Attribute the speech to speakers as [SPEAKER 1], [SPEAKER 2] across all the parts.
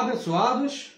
[SPEAKER 1] abençoados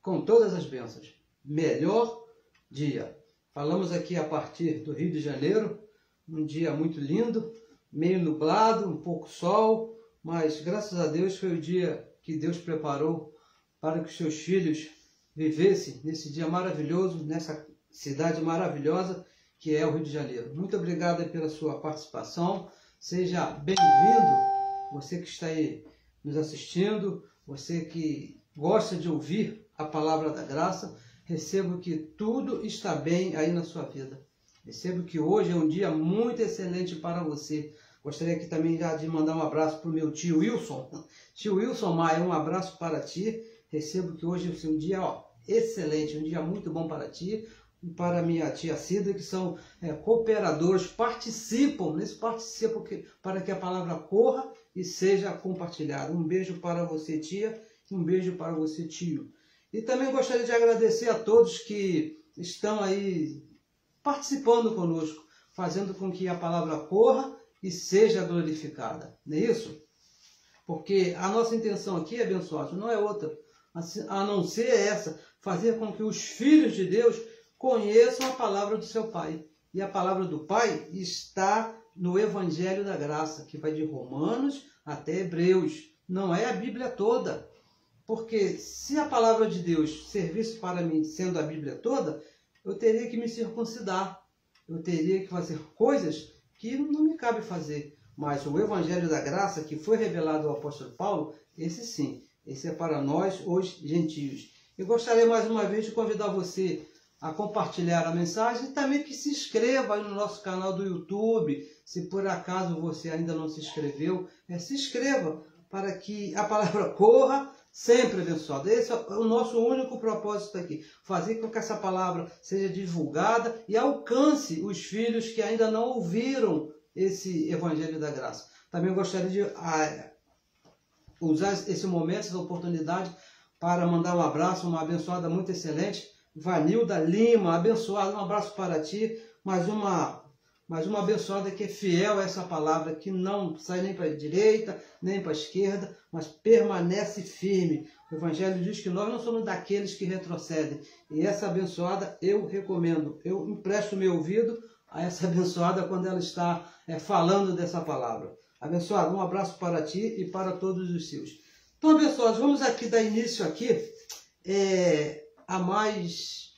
[SPEAKER 1] com todas as bênçãos. Melhor dia. Falamos aqui a partir do Rio de Janeiro, um dia muito lindo, meio nublado, um pouco sol, mas graças a Deus foi o dia que Deus preparou para que os seus filhos vivessem nesse dia maravilhoso, nessa cidade maravilhosa que é o Rio de Janeiro. Muito obrigado pela sua participação. Seja bem-vindo, você que está aí nos assistindo, você que gosta de ouvir a palavra da graça. Recebo que tudo está bem aí na sua vida. Recebo que hoje é um dia muito excelente para você. Gostaria aqui também já de mandar um abraço para o meu tio Wilson. Tio Wilson Maia, um abraço para ti. Recebo que hoje é um dia excelente, um dia muito bom para ti e para minha tia Cida, que são cooperadores, participam para que a palavra corra e seja compartilhada. Um beijo para você, tia, e um beijo para você, tio. E também gostaria de agradecer a todos que estão aí participando conosco, fazendo com que a palavra corra e seja glorificada. Não é isso? Porque a nossa intenção aqui, abençoados, não é outra, a não ser essa, fazer com que os filhos de Deus conheçam a palavra do seu Pai. E a palavra do Pai está no Evangelho da Graça, que vai de Romanos até Hebreus. Não é a Bíblia toda. Porque se a palavra de Deus servisse para mim sendo a Bíblia toda, eu teria que me circuncidar. Eu teria que fazer coisas que não me cabe fazer. Mas o Evangelho da Graça, que foi revelado ao apóstolo Paulo, esse sim, esse é para nós, os gentios. Eu gostaria mais uma vez de convidar você a compartilhar a mensagem e também que se inscreva aí no nosso canal do YouTube. Se por acaso você ainda não se inscreveu, se inscreva para que a palavra corra sempre, abençoado. Esse é o nosso único propósito aqui. Fazer com que essa palavra seja divulgada e alcance os filhos que ainda não ouviram esse Evangelho da Graça. Também gostaria de usar esse momento, essa oportunidade, para mandar um abraço, uma abençoada muito excelente, Vanilda Lima, abençoada, um abraço para ti, mais uma abençoada que é fiel a essa palavra, que não sai nem para a direita, nem para a esquerda, mas permanece firme. O Evangelho diz que nós não somos daqueles que retrocedem. E essa abençoada eu recomendo. Eu empresto meu ouvido a essa abençoada quando ela está falando dessa palavra. Abençoada, um abraço para ti e para todos os seus. Então, abençoados, vamos aqui dar início aqui a mais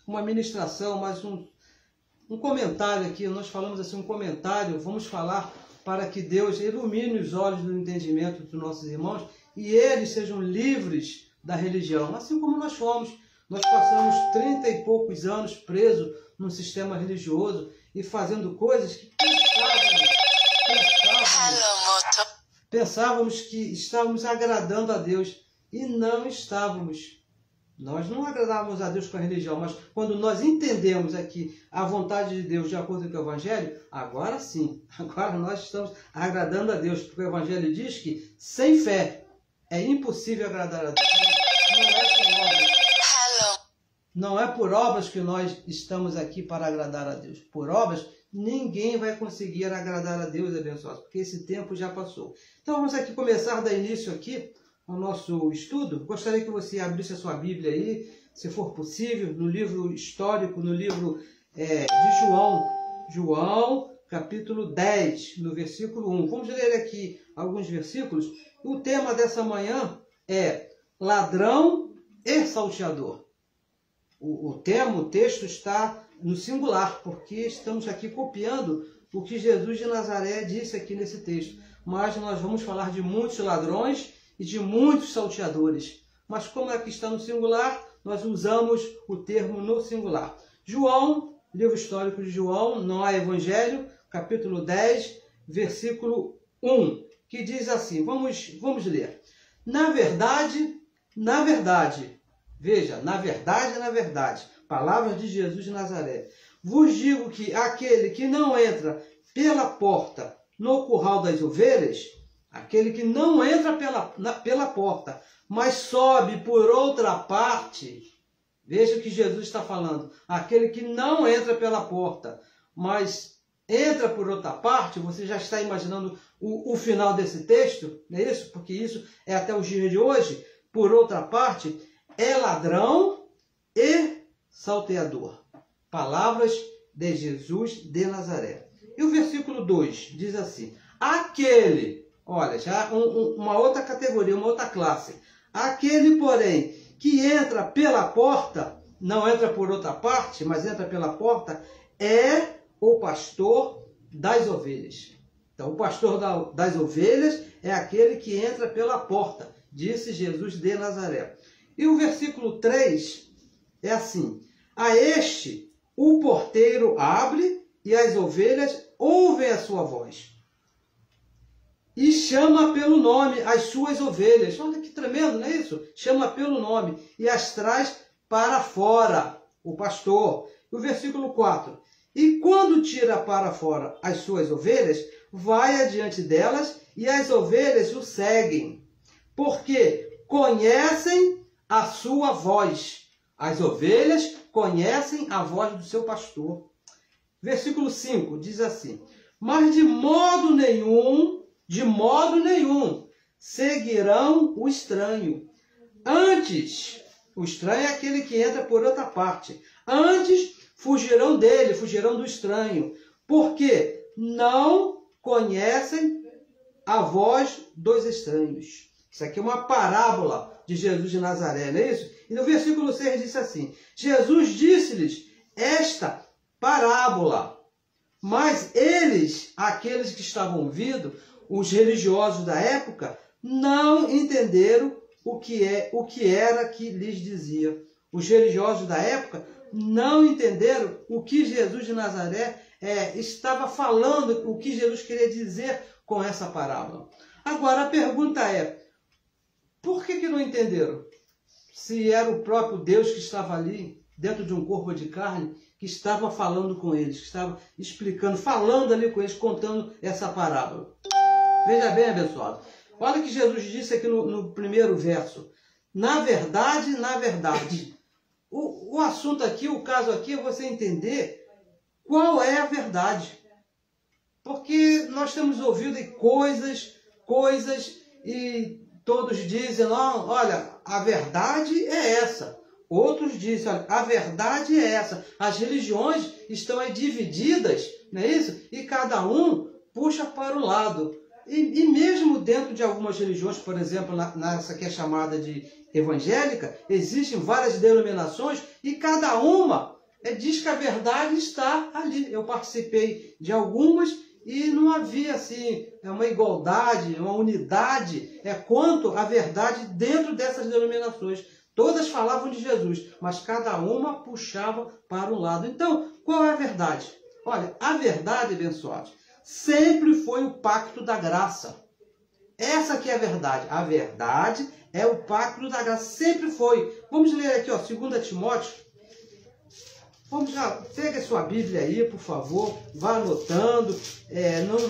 [SPEAKER 1] uma ministração, mais um comentário aqui. Nós falamos assim, um comentário, vamos falar para que Deus ilumine os olhos do entendimento dos nossos irmãos e eles sejam livres da religião, assim como nós fomos. Nós passamos 30 e poucos anos presos num sistema religioso e fazendo coisas que pensávamos que estávamos agradando a Deus e não estávamos. Nós não agradávamos a Deus com a religião, mas quando nós entendemos aqui a vontade de Deus de acordo com o Evangelho, agora sim, agora nós estamos agradando a Deus, porque o Evangelho diz que sem fé é impossível agradar a Deus. Não é por obras que nós estamos aqui para agradar a Deus. Por obras, ninguém vai conseguir agradar a Deus, abençoados, porque esse tempo já passou. Então vamos aqui começar a dar início aqui ao nosso estudo. Gostaria que você abrisse a sua Bíblia aí, se for possível, no livro histórico, no livro de João, capítulo 10, no versículo 1. Vamos ler aqui alguns versículos. O tema dessa manhã é ladrão e salteador. O texto está no singular, porque estamos aqui copiando o que Jesus de Nazaré disse aqui nesse texto. Mas nós vamos falar de muitos ladrões e de muitos salteadores. Mas como aqui está no singular, nós usamos o termo no singular. João, livro histórico de João, não há Evangelho, capítulo 10, versículo 1, que diz assim, vamos ler. Na verdade, veja, na verdade, palavras de Jesus de Nazaré, vos digo que aquele que não entra pela porta no curral das ovelhas, aquele que não entra pela porta, mas sobe por outra parte, veja o que Jesus está falando, aquele que não entra pela porta, mas entra por outra parte, você já está imaginando o final desse texto, não é isso? Porque isso é até os dias de hoje. Por outra parte, é ladrão e salteador. Palavras de Jesus de Nazaré. E o versículo 2 diz assim: aquele, olha, já uma outra categoria, uma outra classe. Aquele, porém, que entra pela porta, não entra por outra parte, mas entra pela porta, é o pastor das ovelhas. Então, o pastor das ovelhas é aquele que entra pela porta, disse Jesus de Nazaré. E o versículo 3 é assim: a este o porteiro abre e as ovelhas ouvem a sua voz. E chama pelo nome as suas ovelhas. Olha que tremendo, não é isso? Chama pelo nome e as traz para fora, o pastor. O versículo 4. E quando tira para fora as suas ovelhas, vai adiante delas e as ovelhas o seguem, porque conhecem a sua voz. As ovelhas conhecem a voz do seu pastor. Versículo 5 diz assim: mas de modo nenhum, seguirão o estranho. Antes, o estranho é aquele que entra por outra parte. Antes, fugirão dele, fugirão do estranho, porque não conhecem a voz dos estranhos. Isso aqui é uma parábola de Jesus de Nazaré, não é isso? E no versículo 6 diz assim: Jesus disse-lhes esta parábola, mas eles, aqueles que estavam ouvindo, os religiosos da época, não entenderam o que era que lhes dizia. Os religiosos da época não entenderam o que Jesus de Nazaré estava falando, o que Jesus queria dizer com essa parábola. Agora a pergunta é: por que não entenderam? Se era o próprio Deus que estava ali, dentro de um corpo de carne, que estava falando com eles, que estava explicando, falando ali com eles, contando essa parábola. Veja bem, abençoado. Olha o que Jesus disse aqui no primeiro verso. Na verdade, o assunto aqui, o caso aqui é você entender qual é a verdade. Porque nós temos ouvido coisas, e todos dizem, não, olha, a verdade é essa. Outros dizem, olha, a verdade é essa. As religiões estão aí divididas, não é isso? E cada um puxa para o lado. E mesmo dentro de algumas religiões, por exemplo, nessa que é chamada de evangélica, existem várias denominações e cada uma diz que a verdade está ali. Eu participei de algumas e não havia assim uma igualdade, uma unidade quanto à verdade dentro dessas denominações. Todas falavam de Jesus, mas cada uma puxava para um lado. Então, qual é a verdade? Olha, a verdade, abençoados, sempre foi o pacto da graça. Essa que é a verdade. A verdade é o pacto da graça. Sempre foi. Vamos ler aqui, 2 Timóteo. Vamos já, pega a sua Bíblia aí, por favor. Vá anotando.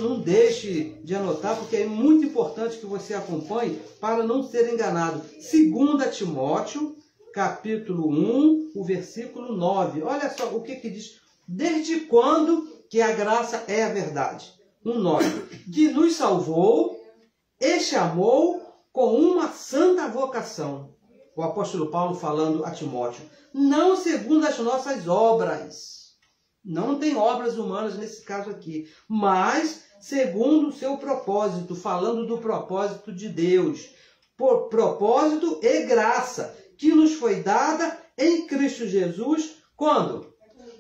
[SPEAKER 1] Não deixe de anotar, porque é muito importante que você acompanhe para não ser enganado. 2 Timóteo, capítulo 1, o versículo 9. Olha só o que diz. Desde quando que a graça é a verdade? 1,9. Que nos salvou e chamou com uma santa vocação. O apóstolo Paulo falando a Timóteo. Não segundo as nossas obras. Não tem obras humanas nesse caso aqui. Mas segundo o seu propósito. Falando do propósito de Deus. Por propósito e graça. Que nos foi dada em Cristo Jesus. Quando?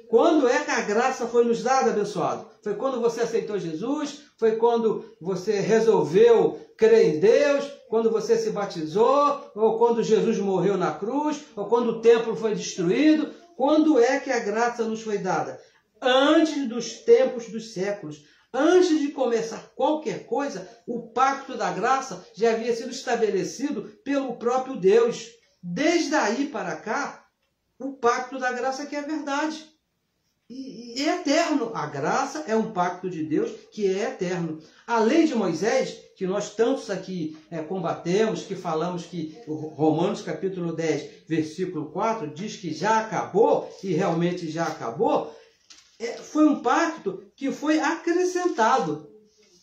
[SPEAKER 1] Quando é que a graça foi nos dada, abençoado? Foi quando você aceitou Jesus? Foi quando você resolveu crer em Deus? Quando você se batizou? Ou quando Jesus morreu na cruz? Ou quando o templo foi destruído? Quando é que a graça nos foi dada? Antes dos tempos dos séculos. Antes de começar qualquer coisa, o pacto da graça já havia sido estabelecido pelo próprio Deus. Desde aí para cá, o pacto da graça que é verdade. E é eterno. A graça é um pacto de Deus que é eterno. A lei de Moisés, que nós tantos aqui combatemos, que falamos que Romanos capítulo 10, versículo 4, diz que já acabou, e realmente já acabou. foi um pacto que foi acrescentado.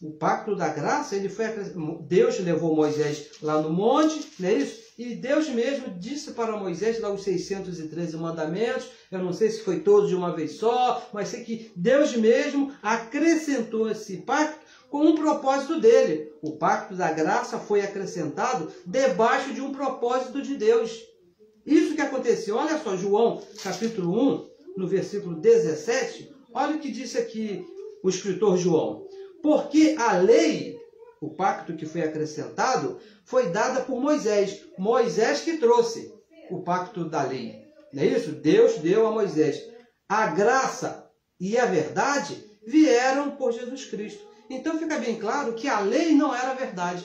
[SPEAKER 1] O pacto da graça, ele foi acrescentado. Deus levou Moisés lá no monte, não é isso? E Deus mesmo disse para Moisés lá os 613 mandamentos. Eu não sei se foi todos de uma vez só, mas sei que Deus mesmo acrescentou esse pacto com um propósito dele. O pacto da graça foi acrescentado debaixo de um propósito de Deus. Isso que aconteceu. Olha só, João, capítulo 1, no versículo 17, olha o que disse aqui o escritor João. Porque a lei, o pacto que foi acrescentado, foi dada por Moisés. Moisés que trouxe o pacto da lei. Não é isso? Deus deu a Moisés. A graça e a verdade vieram por Jesus Cristo. Então fica bem claro que a lei não era a verdade.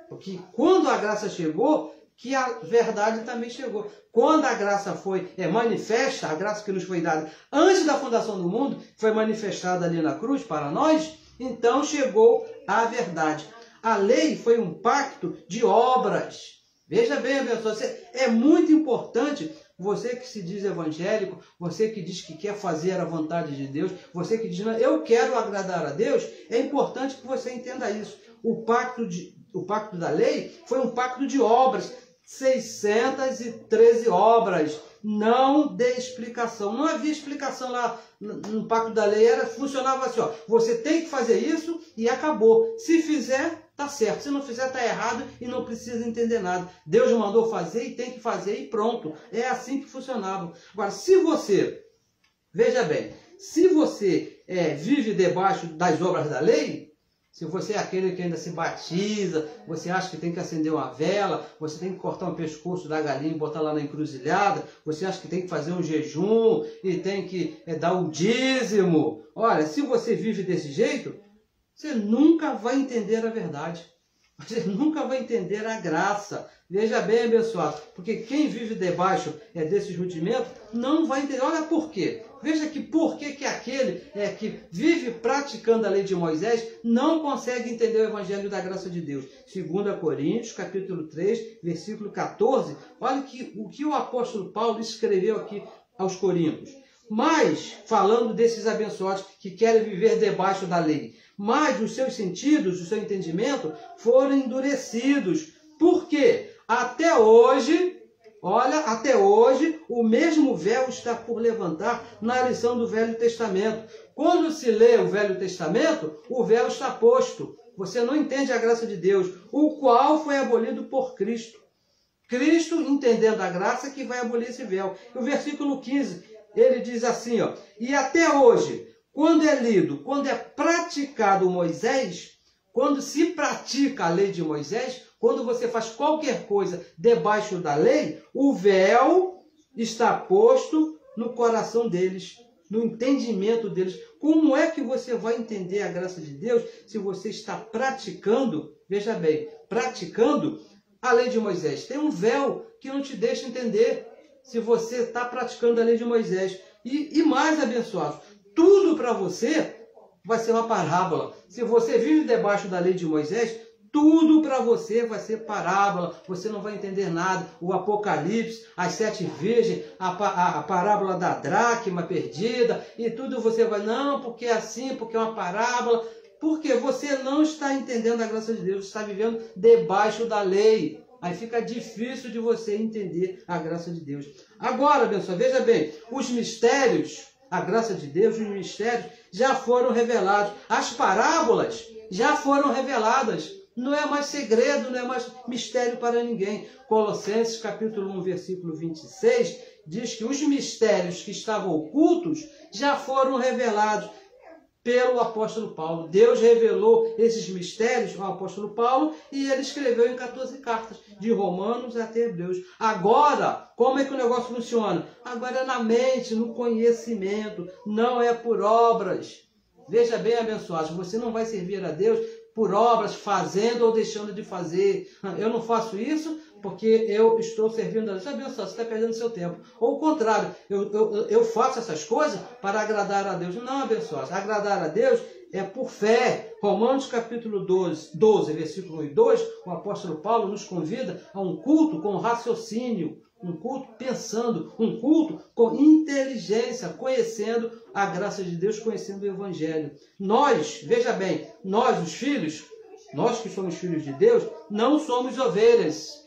[SPEAKER 1] Porque quando a graça chegou, que a verdade também chegou. Quando a graça foi manifesta, a graça que nos foi dada antes da fundação do mundo, foi manifestada ali na cruz para nós, então chegou a verdade. A lei foi um pacto de obras. Veja bem, abençoado, é muito importante, você que se diz evangélico, você que diz que quer fazer a vontade de Deus, você que diz, eu quero agradar a Deus, é importante que você entenda isso. O pacto da lei foi um pacto de obras. 613 obras, não dê explicação. Não havia explicação lá no pacto da lei, funcionava assim, ó, você tem que fazer isso e acabou. Se fizer, tá certo. Se não fizer, tá errado e não precisa entender nada. Deus mandou fazer e tem que fazer e pronto. É assim que funcionava. Agora, se você, veja bem, se você vive debaixo das obras da lei, se você é aquele que ainda se batiza, você acha que tem que acender uma vela, você tem que cortar um pescoço da galinha e botar lá na encruzilhada, você acha que tem que fazer um jejum e tem que dar um dízimo. Olha, se você vive desse jeito, você nunca vai entender a verdade. Você nunca vai entender a graça. Veja bem, abençoado, porque quem vive debaixo desses rudimentos não vai entender. Olha por quê. Veja que por que aquele que vive praticando a lei de Moisés não consegue entender o evangelho da graça de Deus. 2 Coríntios, capítulo 3, versículo 14. Olha o que o apóstolo Paulo escreveu aqui aos Coríntios. Mas, falando desses abençoados que querem viver debaixo da lei, mas os seus sentidos, o seu entendimento foram endurecidos. Por quê? Até hoje, olha, até hoje, o mesmo véu está por levantar na lição do Velho Testamento. Quando se lê o Velho Testamento, o véu está posto. Você não entende a graça de Deus, o qual foi abolido por Cristo. Cristo, entendendo a graça, que vai abolir esse véu. E o versículo 15, ele diz assim, ó, e até hoje, quando é lido, quando é praticado Moisés, quando se pratica a lei de Moisés, quando você faz qualquer coisa debaixo da lei, o véu está posto no coração deles, no entendimento deles. Como é que você vai entender a graça de Deus se você está praticando, veja bem, praticando a lei de Moisés? Tem um véu que não te deixa entender se você está praticando a lei de Moisés. E mais, abençoados, tudo para você vai ser uma parábola. Se você vive debaixo da lei de Moisés, tudo para você vai ser parábola, você não vai entender nada. O Apocalipse, as 7 virgens, a parábola da dracma perdida, e tudo você vai, não, porque é assim, porque é uma parábola, porque você não está entendendo a graça de Deus, está vivendo debaixo da lei. Aí fica difícil de você entender a graça de Deus. Agora, abençoado, veja bem, os mistérios, a graça de Deus, os mistérios já foram revelados. As parábolas já foram reveladas. Não é mais segredo, não é mais mistério para ninguém. Colossenses capítulo 1, versículo 26, diz que os mistérios que estavam ocultos já foram revelados pelo apóstolo Paulo. Deus revelou esses mistérios ao apóstolo Paulo e ele escreveu em 14 cartas, de Romanos até Hebreus. Agora, como é que o negócio funciona? Agora é na mente, no conhecimento, não é por obras. Veja bem, abençoados, você não vai servir a Deus por obras, fazendo ou deixando de fazer. Eu não faço isso porque eu estou servindo a Deus. Abençoado, você está perdendo seu tempo. Ou o contrário, eu faço essas coisas para agradar a Deus. Não, abençoado, agradar a Deus é por fé. Romanos capítulo 12, versículo 1 e 2, o apóstolo Paulo nos convida a um culto com raciocínio, um culto pensando, um culto com inteligência, conhecendo a graça de Deus, conhecendo o Evangelho. Nós, veja bem, nós os filhos, nós que somos filhos de Deus, não somos ovelhas.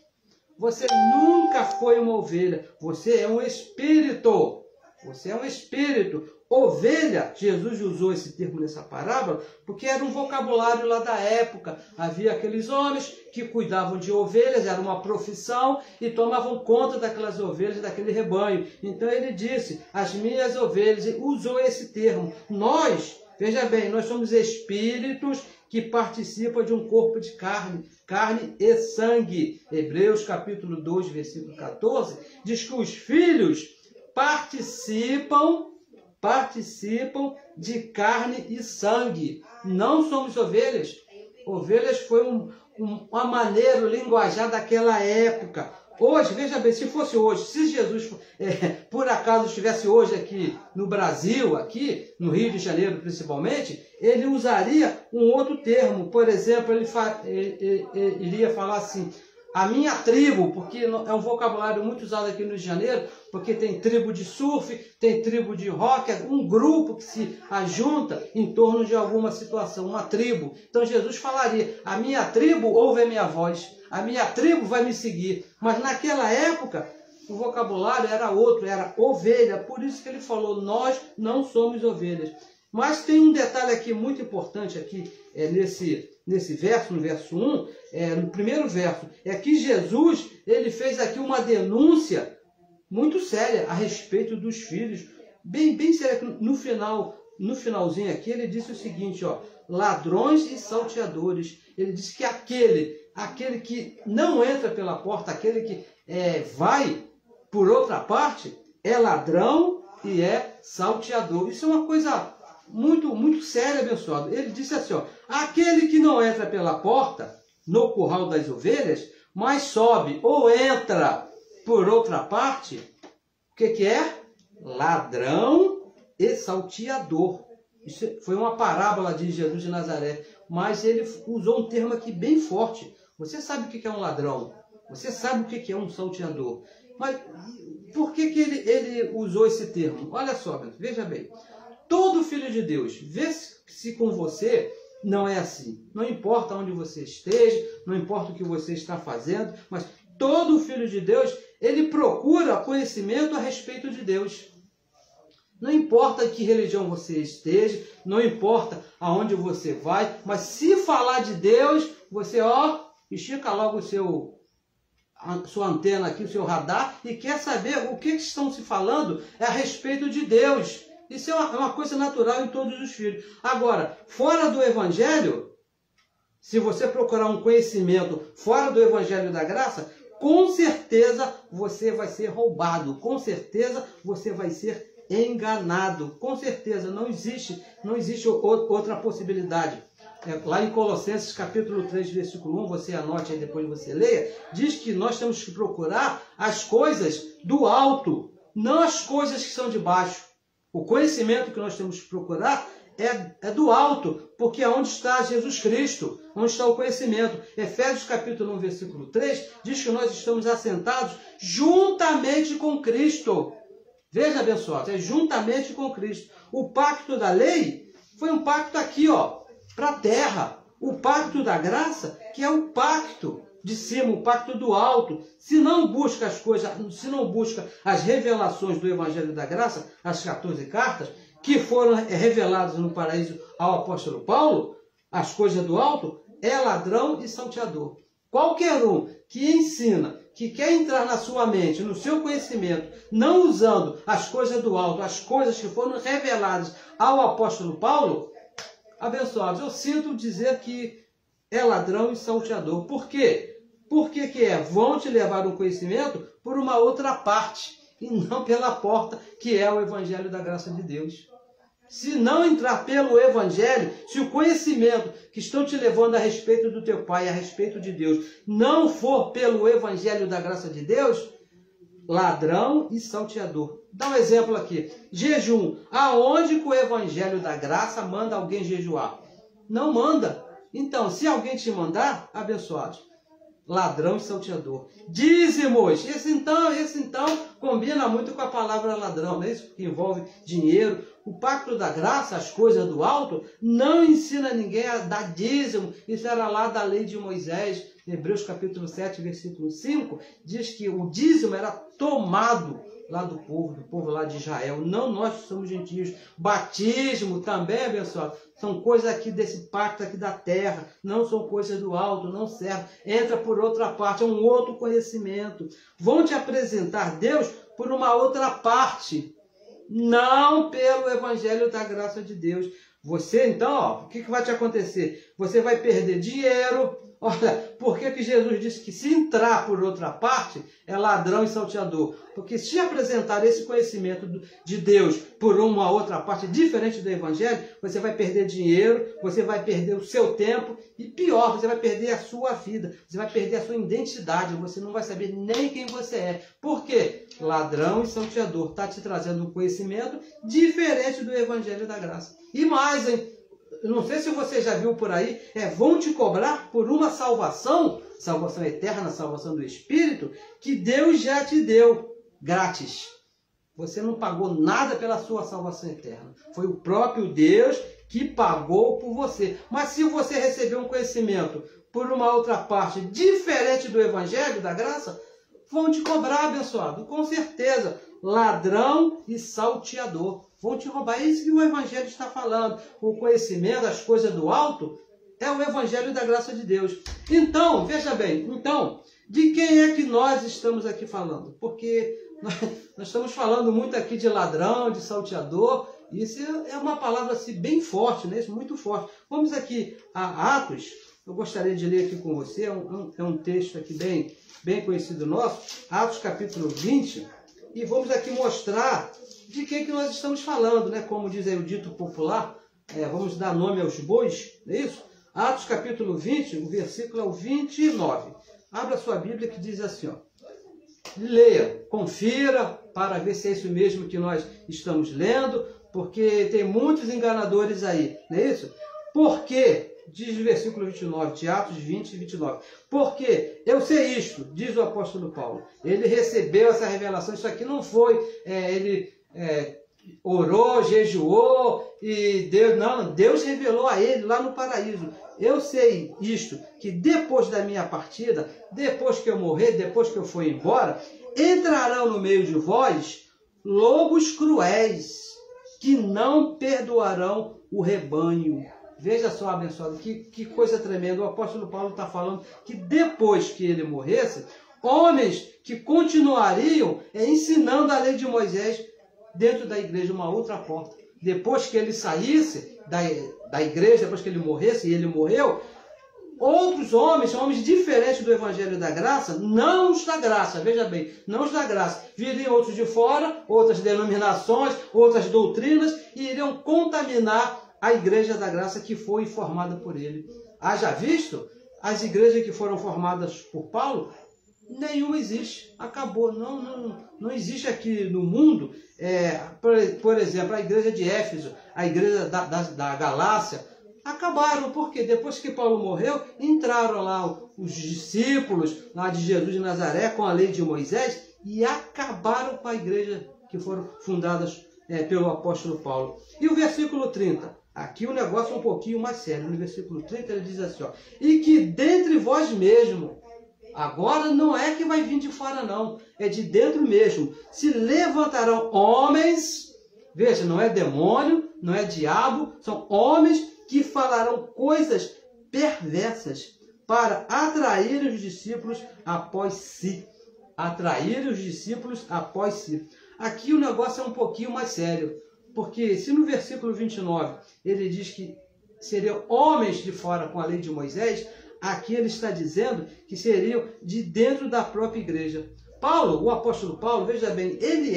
[SPEAKER 1] Você nunca foi uma ovelha, você é um espírito. Você é um espírito. Ovelha, Jesus usou esse termo nessa parábola, porque era um vocabulário lá da época. Havia aqueles homens que cuidavam de ovelhas, era uma profissão, e tomavam conta daquelas ovelhas, daquele rebanho. Então ele disse, as minhas ovelhas, e usou esse termo. Nós, veja bem, nós somos espíritos que participam de um corpo de carne, carne e sangue. Hebreus capítulo 2, versículo 14, diz que os filhos participam de carne e sangue. Não somos ovelhas. Ovelhas foi uma maneira, um linguajar daquela época. Hoje, veja bem, se fosse hoje, se Jesus por acaso estivesse hoje aqui no Brasil, aqui no Rio de Janeiro principalmente, ele usaria um outro termo. Por exemplo, ele iria falar assim, a minha tribo, porque é um vocabulário muito usado aqui no Rio de Janeiro, porque tem tribo de surf, tem tribo de rock, um grupo que se ajunta em torno de alguma situação, uma tribo. Então Jesus falaria, a minha tribo ouve a minha voz, a minha tribo vai me seguir. Mas naquela época, o vocabulário era outro, era ovelha, por isso que ele falou, nós não somos ovelhas. Mas tem um detalhe aqui muito importante aqui, nesse verso, no verso 1, no primeiro verso, é que Jesus, ele fez aqui uma denúncia muito séria a respeito dos filhos, bem séria. No finalzinho aqui, ele disse o seguinte, ó, ladrões e salteadores. Ele disse que aquele que não entra pela porta, aquele que vai por outra parte, é ladrão e é salteador. Isso é uma coisa muito séria, abençoado. Ele disse assim, ó, aquele que não entra pela porta, no curral das ovelhas, mas sobe ou entra por outra parte, o que é? Ladrão e salteador. Isso foi uma parábola de Jesus de Nazaré, mas ele usou um termo aqui bem forte. Você sabe o que é um ladrão? Você sabe o que é um salteador? Mas por que ele usou esse termo? Olha só, veja bem. Todo filho de Deus, vê se com você não é assim. Não importa onde você esteja, não importa o que você está fazendo, mas todo filho de Deus, ele procura conhecimento a respeito de Deus. Não importa em que religião você esteja, não importa aonde você vai, mas se falar de Deus, você, estica logo sua antena aqui, o seu radar, e quer saber o que estão se falando a respeito de Deus. Isso é uma coisa natural em todos os filhos. Agora, fora do Evangelho, se você procurar um conhecimento fora do Evangelho da Graça, com certeza você vai ser roubado, com certeza você vai ser enganado, com certeza, não existe outra possibilidade. Lá em Colossenses capítulo 3, versículo 1, você anote aí, depois você leia, diz que nós temos que procurar as coisas do alto, não as coisas que são de baixo. O conhecimento que nós temos que procurar é do alto, porque é onde está Jesus Cristo, onde está o conhecimento. Efésios capítulo 1, versículo 3, diz que nós estamos assentados juntamente com Cristo. Veja, abençoado, é juntamente com Cristo. O pacto da lei foi um pacto aqui, para a terra. O pacto da graça, que é o pacto de cima, o pacto do alto. Se não busca as coisas, se não busca as revelações do Evangelho da Graça, as 14 cartas, que foram reveladas no paraíso ao apóstolo Paulo, as coisas do alto, é ladrão e salteador. Qualquer um que ensina, que quer entrar na sua mente, no seu conhecimento, não usando as coisas do alto, as coisas que foram reveladas ao apóstolo Paulo, abençoados, eu sinto dizer que é ladrão e salteador. Por quê? Porque vão te levar um conhecimento por uma outra parte, e não pela porta, que é o Evangelho da Graça de Deus. Se não entrar pelo Evangelho, se o conhecimento que estão te levando a respeito do teu Pai, a respeito de Deus, não for pelo Evangelho da Graça de Deus, ladrão e salteador. Dá um exemplo aqui. Jejum. Aonde que o Evangelho da Graça manda alguém jejuar? Não manda. Então, se alguém te mandar, abençoado, ladrão e salteador. Dízimos, esse então combina muito com a palavra ladrão, não é isso? Que envolve dinheiro. O pacto da graça, as coisas do alto, não ensina ninguém a dar dízimo. Isso era lá da lei de Moisés. Hebreus capítulo 7, versículo 5, diz que o dízimo era tomado lá do povo lá de Israel. Não nós que somos gentios. Batismo também, abençoado, são coisas aqui desse pacto aqui da terra, não são coisas do alto, não serve. Entra por outra parte, é um outro conhecimento. Vão te apresentar Deus por uma outra parte, não pelo evangelho da graça de Deus. Você então, ó, o que vai te acontecer? Você vai perder dinheiro. Olha, por que Jesus disse que se entrar por outra parte é ladrão e salteador? Porque se apresentar esse conhecimento de Deus por uma outra parte diferente do Evangelho, você vai perder dinheiro, você vai perder o seu tempo e pior, você vai perder a sua vida, você vai perder a sua identidade, você não vai saber nem quem você é. Por quê? Ladrão e salteador está te trazendo um conhecimento diferente do Evangelho da Graça. E mais, hein? Não sei se você já viu por aí, vão te cobrar por uma salvação eterna, salvação do Espírito, que Deus já te deu, grátis. Você não pagou nada pela sua salvação eterna. Foi o próprio Deus que pagou por você. Mas se você recebeu um conhecimento por uma outra parte, diferente do Evangelho, da graça, vão te cobrar, abençoado, com certeza. Ladrão e salteador. Vão te roubar. É isso que o Evangelho está falando. O conhecimento, as coisas do alto, é o Evangelho da graça de Deus. Então, veja bem, de quem é que nós estamos aqui falando? Porque nós estamos falando muito aqui de ladrão, de salteador. Isso é uma palavra assim, bem forte, né? Isso, muito forte. Vamos aqui a Atos. Eu gostaria de ler aqui com você. É um texto aqui bem conhecido nosso. Atos capítulo 20. E vamos aqui mostrar de quem que nós estamos falando, né? Como diz aí o dito popular, vamos dar nome aos bois, não é isso? Atos capítulo 20, o versículo é o 29. Abra sua Bíblia que diz assim, ó. Leia, confira para ver se é isso mesmo que nós estamos lendo, porque tem muitos enganadores aí, não é isso? Porque, diz o versículo 29, de Atos 20, 29. Porque eu sei isto, diz o apóstolo Paulo. Ele recebeu essa revelação, isso aqui não foi, ele orou, jejuou, e Deus revelou a ele lá no paraíso. Eu sei isto, que depois da minha partida, depois que eu morrer, depois que eu for embora, entrarão no meio de vós lobos cruéis, que não perdoarão o rebanho. Veja só, abençoado, que coisa tremenda. O apóstolo Paulo está falando que depois que ele morresse, homens que continuariam ensinando a lei de Moisés dentro da igreja, uma outra porta. Depois que ele saísse da igreja, depois que ele morresse, e ele morreu, outros homens diferentes do Evangelho da Graça, não os da graça, veja bem, não os da graça, viriam outros de fora, outras denominações, outras doutrinas, e iriam contaminar a igreja da graça que foi formada por ele. Haja visto, as igrejas que foram formadas por Paulo, nenhuma existe, acabou, não existe aqui no mundo, por exemplo, a igreja de Éfeso, a igreja da Galácia, acabaram, porque depois que Paulo morreu, entraram lá os discípulos lá de Jesus de Nazaré com a lei de Moisés e acabaram com a igreja que foram fundadas pelo apóstolo Paulo. E o versículo 30, aqui o negócio é um pouquinho mais sério. No versículo 30 ele diz assim, ó, e que dentre vós mesmo, agora não é que vai vir de fora não, é de dentro mesmo, se levantarão homens, veja, não é demônio, não é diabo, são homens que falarão coisas perversas para atrair os discípulos após si. Atrair os discípulos após si. Aqui o negócio é um pouquinho mais sério, porque se no versículo 29 ele diz que seriam homens de fora com a lei de Moisés, aqui ele está dizendo que seriam de dentro da própria igreja. Paulo, o apóstolo Paulo, veja bem, ele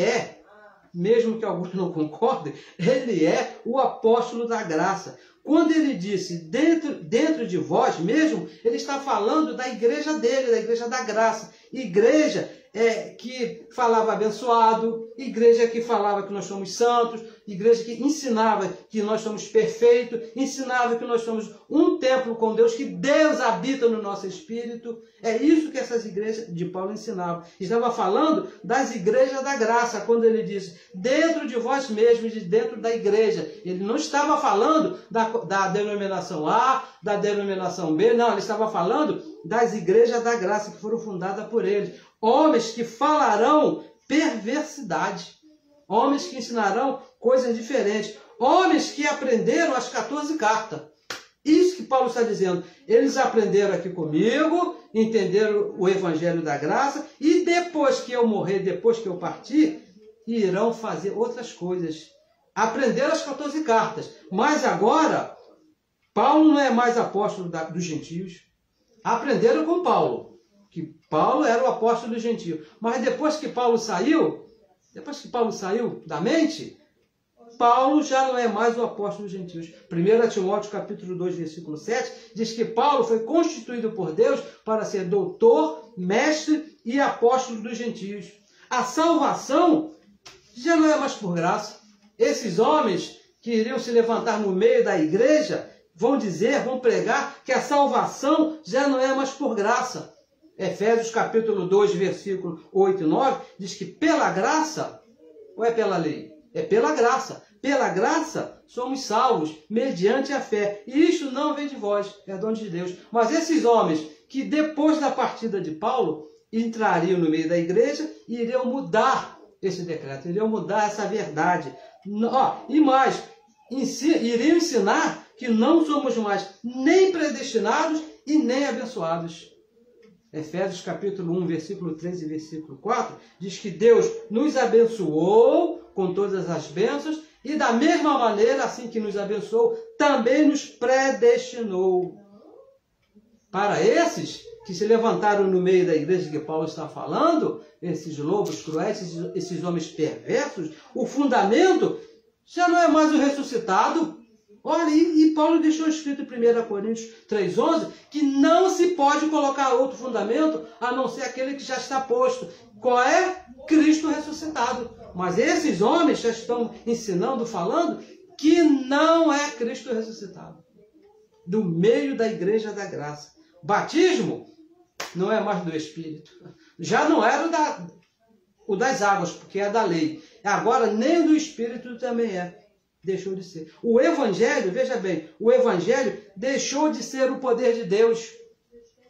[SPEAKER 1] mesmo que alguns não concordem, ele é o apóstolo da graça. Quando ele disse dentro de vós mesmo, ele está falando da igreja dele, da igreja da graça. Igreja que falava abençoado, igreja que falava que nós somos santos, igreja que ensinava que nós somos perfeitos, ensinava que nós somos um templo com Deus, que Deus habita no nosso espírito. É isso que essas igrejas de Paulo ensinavam. Estava falando das igrejas da graça, quando ele disse, dentro de vós mesmos, de dentro da igreja. Ele não estava falando da denominação A, da denominação B, não, ele estava falando das igrejas da graça que foram fundadas por eles. Homens que falarão perversidade. Homens que ensinarão coisas diferentes. Homens que aprenderam as 14 cartas. Isso que Paulo está dizendo. Eles aprenderam aqui comigo, entenderam o evangelho da graça, e depois que eu morrer, depois que eu partir, irão fazer outras coisas. Aprenderam as 14 cartas. Mas agora, Paulo não é mais apóstolo dos gentios. Aprenderam com Paulo, que Paulo era o apóstolo dos gentios. Mas depois que Paulo saiu da mente, Paulo já não é mais o apóstolo dos gentios. 1 Timóteo capítulo 2, versículo 7, diz que Paulo foi constituído por Deus para ser doutor, mestre e apóstolo dos gentios. A salvação já não é mais por graça. Esses homens que iriam se levantar no meio da igreja vão pregar que a salvação já não é mais por graça. Efésios capítulo 2, versículo 8 e 9, diz que pela graça, ou é pela lei? É pela graça. Pela graça somos salvos, mediante a fé. E isto não vem de vós, é dom de Deus. Mas esses homens que depois da partida de Paulo entrariam no meio da igreja e iriam mudar esse decreto, iriam mudar essa verdade. E mais, iriam ensinar que não somos mais nem predestinados e nem abençoados. Efésios capítulo 1, versículo 3 e versículo 4, diz que Deus nos abençoou com todas as bênçãos e da mesma maneira, assim que nos abençoou, também nos predestinou. Para esses que se levantaram no meio da igreja que Paulo está falando, esses lobos cruéis, esses homens perversos, o fundamento já não é mais o ressuscitado. Olha, e Paulo deixou escrito em 1 Coríntios 3,11 que não se pode colocar outro fundamento a não ser aquele que já está posto. Qual é? Cristo ressuscitado. Mas esses homens já estão ensinando, falando que não é Cristo ressuscitado. Do meio da igreja da graça. Batismo não é mais do Espírito. Já não era o das águas, porque é da lei. Agora nem do Espírito também é. Deixou de ser. O Evangelho, veja bem, o Evangelho deixou de ser o poder de Deus.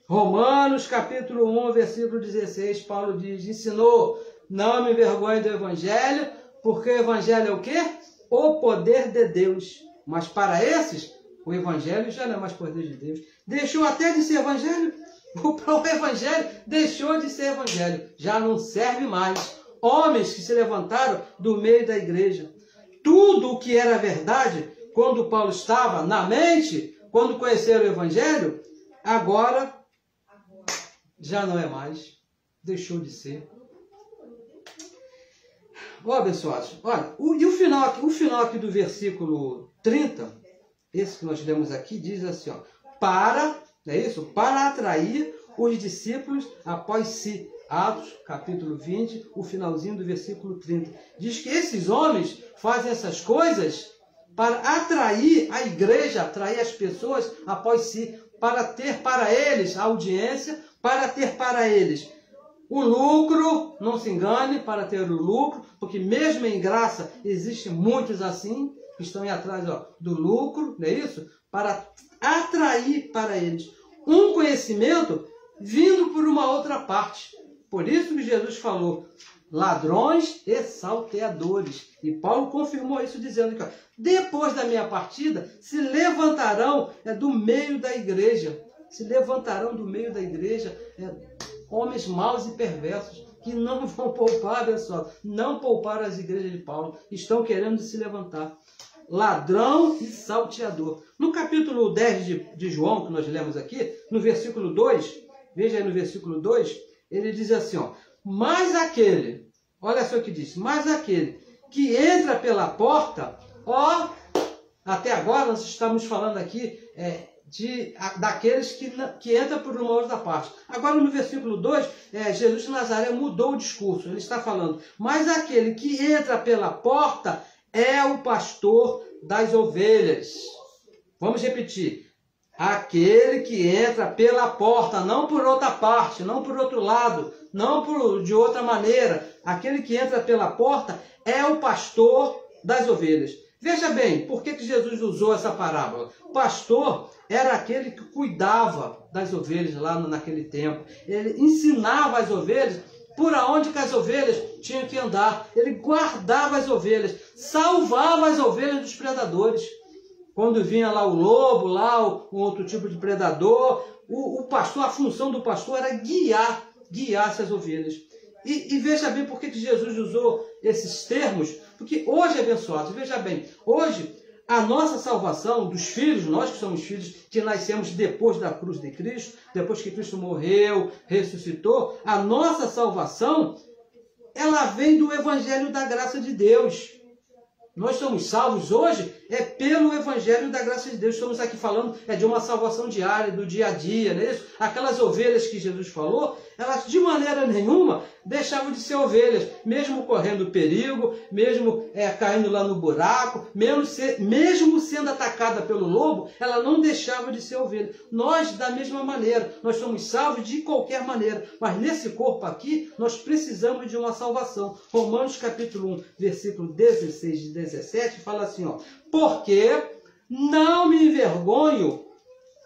[SPEAKER 1] Romanos capítulo 1, versículo 16, Paulo diz, ensinou, não me envergonhe do Evangelho, porque o Evangelho é o quê? O poder de Deus. Mas para esses, o Evangelho já não é mais poder de Deus. Deixou até de ser Evangelho. O Evangelho deixou de ser Evangelho. Já não serve mais. Homens que se levantaram do meio da igreja. Tudo o que era verdade, quando Paulo estava na mente, quando conheceram o Evangelho, agora já não é mais. Deixou de ser. Ó, abençoados, olha, e o final aqui do versículo 30, esse que nós lemos aqui, diz assim, ó, para atrair os discípulos após si. Atos, capítulo 20, o finalzinho do versículo 30. Diz que esses homens fazem essas coisas para atrair a igreja, atrair as pessoas após si, para ter para eles a audiência, para ter para eles o lucro, não se engane, para ter o lucro, porque mesmo em graça existem muitos assim, que estão aí atrás do lucro, não é isso? Para atrair para eles um conhecimento vindo por uma outra parte. Por isso que Jesus falou, ladrões e salteadores. E Paulo confirmou isso dizendo que depois da minha partida se levantarão do meio da igreja. Se levantarão do meio da igreja homens maus e perversos que não vão poupar, pessoal, não pouparam as igrejas de Paulo. Estão querendo se levantar. Ladrão e salteador. No capítulo 10 de João, que nós lemos aqui, no versículo 2, veja aí no versículo 2, ele diz assim, ó, mas aquele, olha só o que diz, mas aquele que entra pela porta, ó, até agora nós estamos falando aqui daqueles que entram por uma outra parte. Agora no versículo 2, Jesus de Nazaré mudou o discurso, ele está falando, mas aquele que entra pela porta é o pastor das ovelhas. Vamos repetir. Aquele que entra pela porta, não por outra parte, não por outro lado, não de outra maneira. Aquele que entra pela porta é o pastor das ovelhas. Veja bem, por que Jesus usou essa parábola? O pastor era aquele que cuidava das ovelhas lá naquele tempo. Ele ensinava as ovelhas por onde que as ovelhas tinham que andar. Ele guardava as ovelhas, salvava as ovelhas dos predadores. Quando vinha lá o lobo, lá um outro tipo de predador, o pastor, a função do pastor era guiar essas ovelhas. E veja bem por que Jesus usou esses termos, porque hoje, abençoados, veja bem, hoje a nossa salvação dos filhos, nós que somos filhos, que nascemos depois da cruz de Cristo, depois que Cristo morreu, ressuscitou, a nossa salvação, ela vem do Evangelho da graça de Deus. Nós somos salvos hoje pelo Evangelho da graça de Deus. Estamos aqui falando de uma salvação diária, do dia a dia, não é isso? Aquelas ovelhas que Jesus falou, elas de maneira nenhuma deixavam de ser ovelhas, mesmo correndo perigo, mesmo caindo lá no buraco, mesmo sendo atacada pelo lobo, ela não deixava de ser ovelha. Nós, da mesma maneira, nós somos salvos de qualquer maneira, mas nesse corpo aqui, nós precisamos de uma salvação. Romanos capítulo 1, versículo 16 e 17, fala assim, ó, porque não me envergonho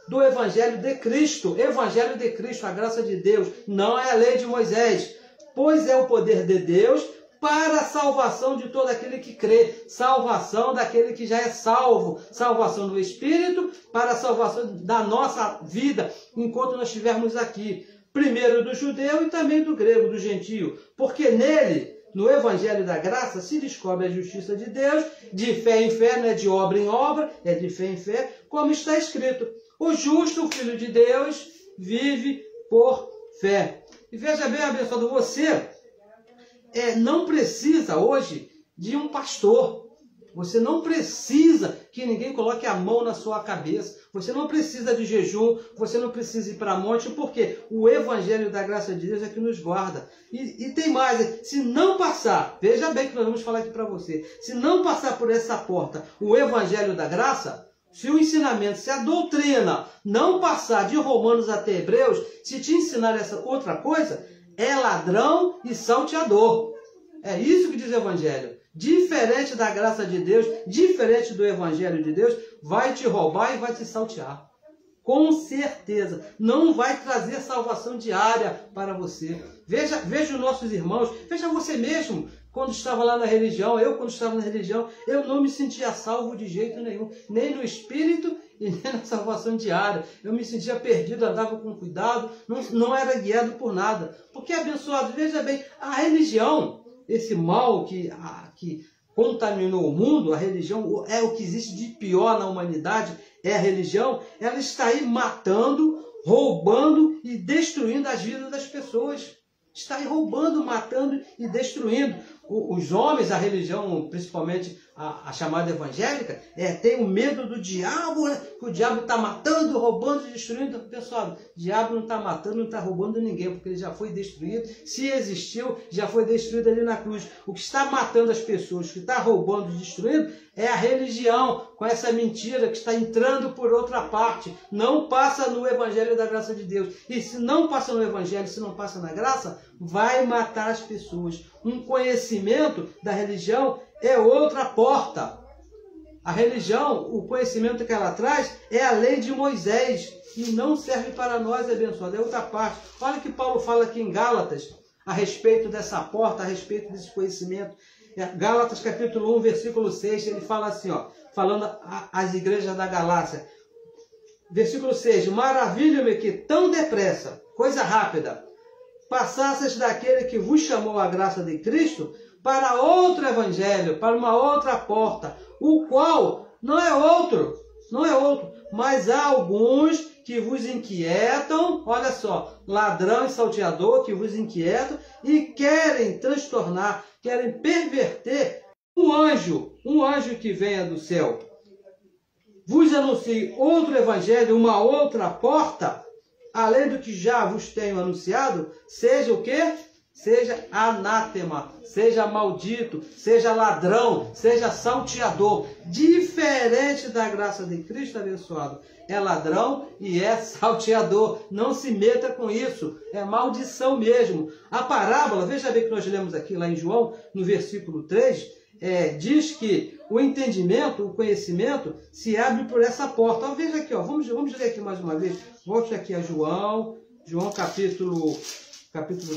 [SPEAKER 1] do Evangelho de Cristo. Evangelho de Cristo, a graça de Deus, não é a lei de Moisés, pois é o poder de Deus para a salvação de todo aquele que crê, salvação daquele que já é salvo, salvação do Espírito para a salvação da nossa vida, enquanto nós estivermos aqui, primeiro do judeu e também do grego, do gentio, porque nele, no Evangelho da Graça, se descobre a justiça de Deus, de fé em fé, não é de obra em obra, é de fé em fé, como está escrito, o justo, o Filho de Deus, vive por fé. E veja bem, abençoado, você não precisa hoje de um pastor. Você não precisa que ninguém coloque a mão na sua cabeça. Você não precisa de jejum, você não precisa ir para a monte, porque o Evangelho da graça de Deus é que nos guarda. E tem mais, se não passar, veja bem que nós vamos falar aqui para você, se não passar por essa porta o Evangelho da graça, se o ensinamento, se a doutrina não passar de Romanos até Hebreus, se te ensinar essa outra coisa, é ladrão e salteador. É isso que diz o Evangelho. Diferente da graça de Deus, diferente do Evangelho de Deus, vai te roubar e vai te saltear. Com certeza. Não vai trazer salvação diária para você. Veja os nossos irmãos, veja você mesmo. Quando estava lá na religião, quando estava na religião, eu não me sentia salvo de jeito nenhum. Nem no Espírito e nem na salvação diária. Eu me sentia perdido, andava com cuidado, não era guiado por nada. Porque, abençoado, veja bem, a religião, esse mal que contaminou o mundo, a religião é o que existe de pior na humanidade, é a religião, ela está aí matando, roubando e destruindo as vidas das pessoas. Está aí roubando, matando e destruindo. Os homens, a religião, principalmente a chamada evangélica, tem o medo do diabo, né? Que o diabo está matando, roubando e destruindo. Pessoal, o diabo não está matando, não está roubando ninguém, porque ele já foi destruído. Se existiu, já foi destruído ali na cruz. O que está matando as pessoas, o que está roubando e destruindo, é a religião, com essa mentira que está entrando por outra parte. Não passa no Evangelho da graça de Deus. E se não passa no Evangelho, se não passa na graça, vai matar as pessoas. Um conhecimento da religião é outra porta. A religião, o conhecimento que ela traz, é a lei de Moisés. E não serve para nós, abençoados. É outra parte. Olha o que Paulo fala aqui em Gálatas, a respeito dessa porta, a respeito desse conhecimento. Gálatas capítulo 1, versículo 6, ele fala assim, ó, falando às igrejas da Galácia. Versículo 6, maravilha-me que tão depressa, coisa rápida, passasses daquele que vos chamou a graça de Cristo para outro evangelho, para uma outra porta, o qual não é outro, mas há alguns que vos inquietam, olha só, ladrão e salteador que vos inquietam e querem transtornar, querem perverter um anjo que venha do céu. Vos anuncie outro evangelho, uma outra porta, além do que já vos tenho anunciado, seja o quê? seja anátema, seja maldito, seja ladrão, seja salteador. Diferente da graça de Cristo abençoado. É ladrão e é salteador. Não se meta com isso. É maldição mesmo. A parábola, veja bem que nós lemos aqui lá em João, no versículo 3, diz que o entendimento, o conhecimento, se abre por essa porta. Ó, veja aqui, ó, vamos ler aqui mais uma vez. Volte aqui a João capítulo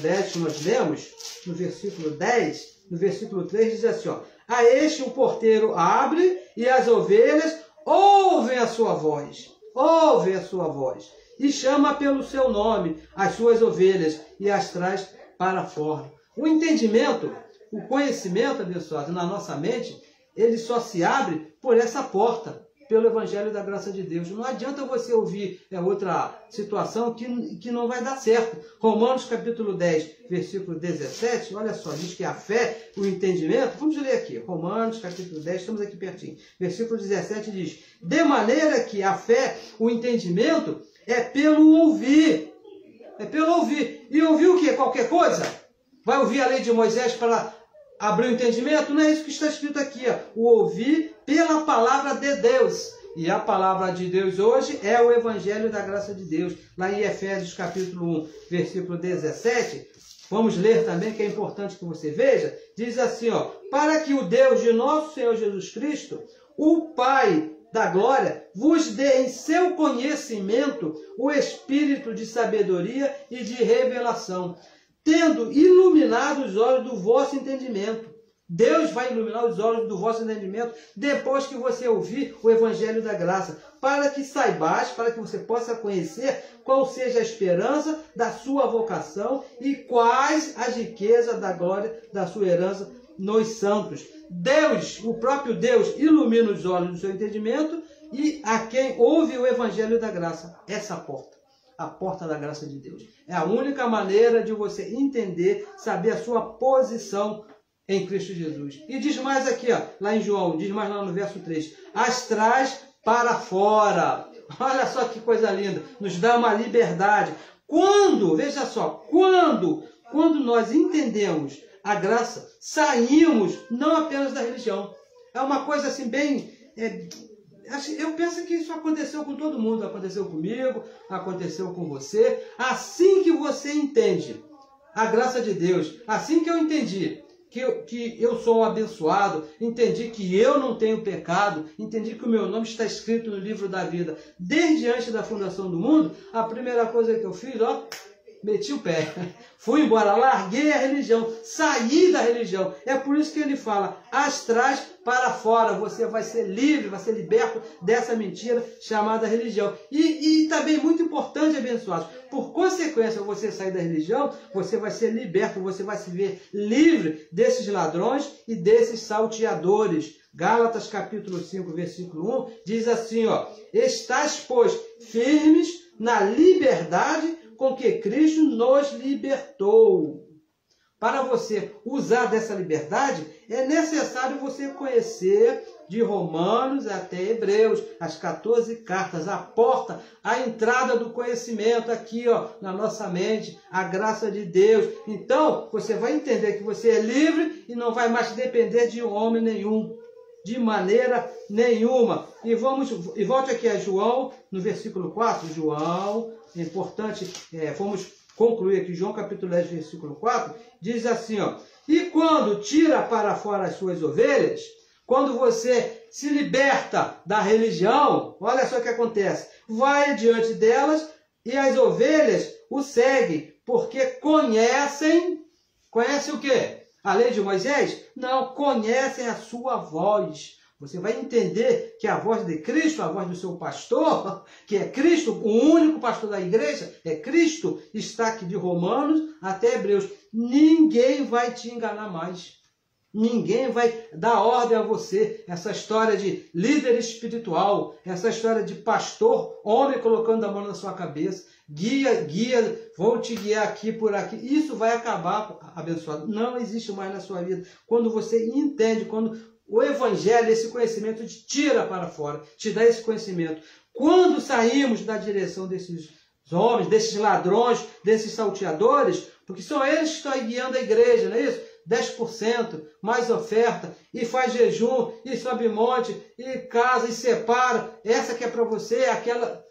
[SPEAKER 1] 10, que nós lemos, no versículo 10, no versículo 3, diz assim, ó, a este o porteiro abre e as ovelhas ouvem a sua voz, e chama pelo seu nome as suas ovelhas e as traz para fora. O entendimento, o conhecimento, abençoado, na nossa mente, ele só se abre por essa porta, pelo Evangelho da Graça de Deus. Não adianta você ouvir outra situação que não vai dar certo. Romanos capítulo 10, versículo 17, olha só, diz que a fé, o entendimento, vamos ler aqui, Romanos capítulo 10, estamos aqui pertinho, versículo 17 diz, de maneira que a fé, o entendimento, é pelo ouvir. E ouvir o quê? Qualquer coisa? Vai ouvir a lei de Moisés para abrir o entendimento? Não é isso que está escrito aqui, ó. O ouvir pela palavra de Deus. E a palavra de Deus hoje é o Evangelho da Graça de Deus. Lá em Efésios capítulo 1, versículo 17, vamos ler também, que é importante que você veja, diz assim, ó, para que o Deus de nosso Senhor Jesus Cristo, o Pai da glória, vos dê em seu conhecimento o espírito de sabedoria e de revelação, tendo iluminado os olhos do vosso entendimento. Deus vai iluminar os olhos do vosso entendimento depois que você ouvir o Evangelho da Graça, para que saibais, para que você possa conhecer qual seja a esperança da sua vocação e quais as riquezas da glória da sua herança nos santos. Deus, o próprio Deus, ilumina os olhos do seu entendimento e a quem ouve o Evangelho da Graça, essa porta. A porta da graça de Deus. É a única maneira de você entender, saber a sua posição em Cristo Jesus. E diz mais aqui, ó, lá em João, diz mais lá no verso 3, as traz para fora. Olha só que coisa linda, nos dá uma liberdade. Quando, veja só, quando nós entendemos a graça, saímos não apenas da religião. É uma coisa assim bem... eu penso que isso aconteceu com todo mundo, aconteceu comigo, aconteceu com você. Assim que você entende a graça de Deus, assim que eu entendi que eu sou um abençoado, entendi que eu não tenho pecado, entendi que o meu nome está escrito no livro da vida desde antes da fundação do mundo, a primeira coisa que eu fiz, ó, meti o pé, fui embora, larguei a religião, saí da religião. É por isso que ele fala, as traz para fora, você vai ser livre, vai ser liberto dessa mentira chamada religião. E também muito importante, abençoados, por consequência, você sair da religião, você vai ser liberto, você vai se ver livre desses ladrões e desses salteadores. Gálatas capítulo 5, versículo 1, diz assim, ó, estais, pois, firmes na liberdade com que Cristo nos libertou. Para você usar dessa liberdade, é necessário você conhecer de Romanos até Hebreus, as 14 cartas, a porta, a entrada do conhecimento aqui, ó, na nossa mente, a graça de Deus. Então, você vai entender que você é livre e não vai mais depender de homem nenhum, de maneira nenhuma. E volte aqui a João, no versículo 4, João, é importante, vamos concluir aqui, João capítulo 10, versículo 4, diz assim, ó, e quando tira para fora as suas ovelhas, quando você se liberta da religião, olha só o que acontece, vai diante delas e as ovelhas o seguem, porque conhecem o quê? A lei de Moisés? Não, conhecem a sua voz. Você vai entender que a voz de Cristo, a voz do seu pastor, que é Cristo, o único pastor da igreja, é Cristo, está aqui de Romanos até Hebreus. Ninguém vai te enganar mais. Ninguém vai dar ordem a você. Essa história de líder espiritual, essa história de pastor, homem colocando a mão na sua cabeça, guia, vou te guiar aqui por aqui. Isso vai acabar, abençoado. Não existe mais na sua vida. Quando você entende, quando o Evangelho, esse conhecimento, te tira para fora, te dá esse conhecimento. Quando saímos da direção desses homens, desses ladrões, desses salteadores, porque são eles que estão aí guiando a igreja, não é isso? 10%, mais oferta, e faz jejum, e sobe monte, e casa, e separa, essa que é para você, aquela...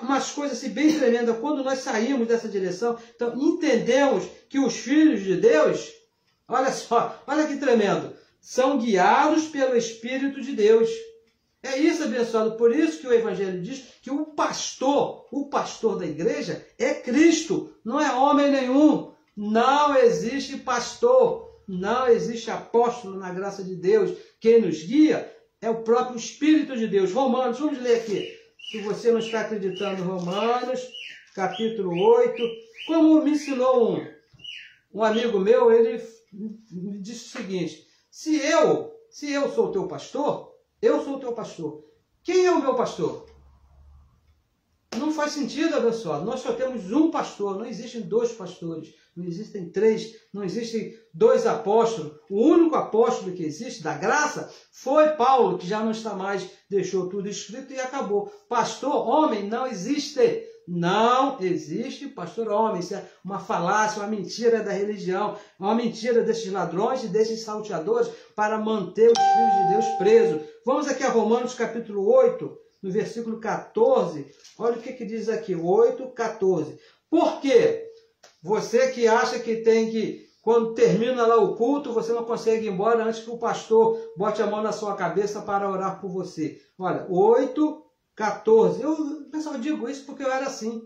[SPEAKER 1] umas coisas assim bem tremendas. Quando nós saímos dessa direção, então entendemos que os filhos de Deus, olha só, olha que tremendo, são guiados pelo Espírito de Deus. É isso, abençoado. Por isso que o Evangelho diz que o pastor da igreja é Cristo, não é homem nenhum. Não existe pastor, não existe apóstolo na graça de Deus. Quem nos guia é o próprio Espírito de Deus. Romanos, vamos ler aqui. Se você não está acreditando, Romanos, capítulo 8. Como me ensinou um amigo meu, ele me disse o seguinte: se eu sou o teu pastor, eu sou o teu pastor. Quem é o meu pastor? Não faz sentido, abençoado. Nós só temos um pastor, não existem dois pastores, não existem três, não existem dois apóstolos. O único apóstolo que existe da graça foi Paulo, que já não está mais, deixou tudo escrito e acabou. Pastor homem não existe. Não existe pastor homem. Isso é uma falácia, uma mentira da religião, uma mentira desses ladrões e desses salteadores para manter os filhos de Deus presos. Vamos aqui a Romanos capítulo 8, no versículo 14, olha o que diz aqui, 8, 14. Por quê? Você que acha que tem que, quando termina lá o culto, você não consegue ir embora antes que o pastor bote a mão na sua cabeça para orar por você. Olha, 8, 14. Pessoal, eu digo isso porque eu era assim.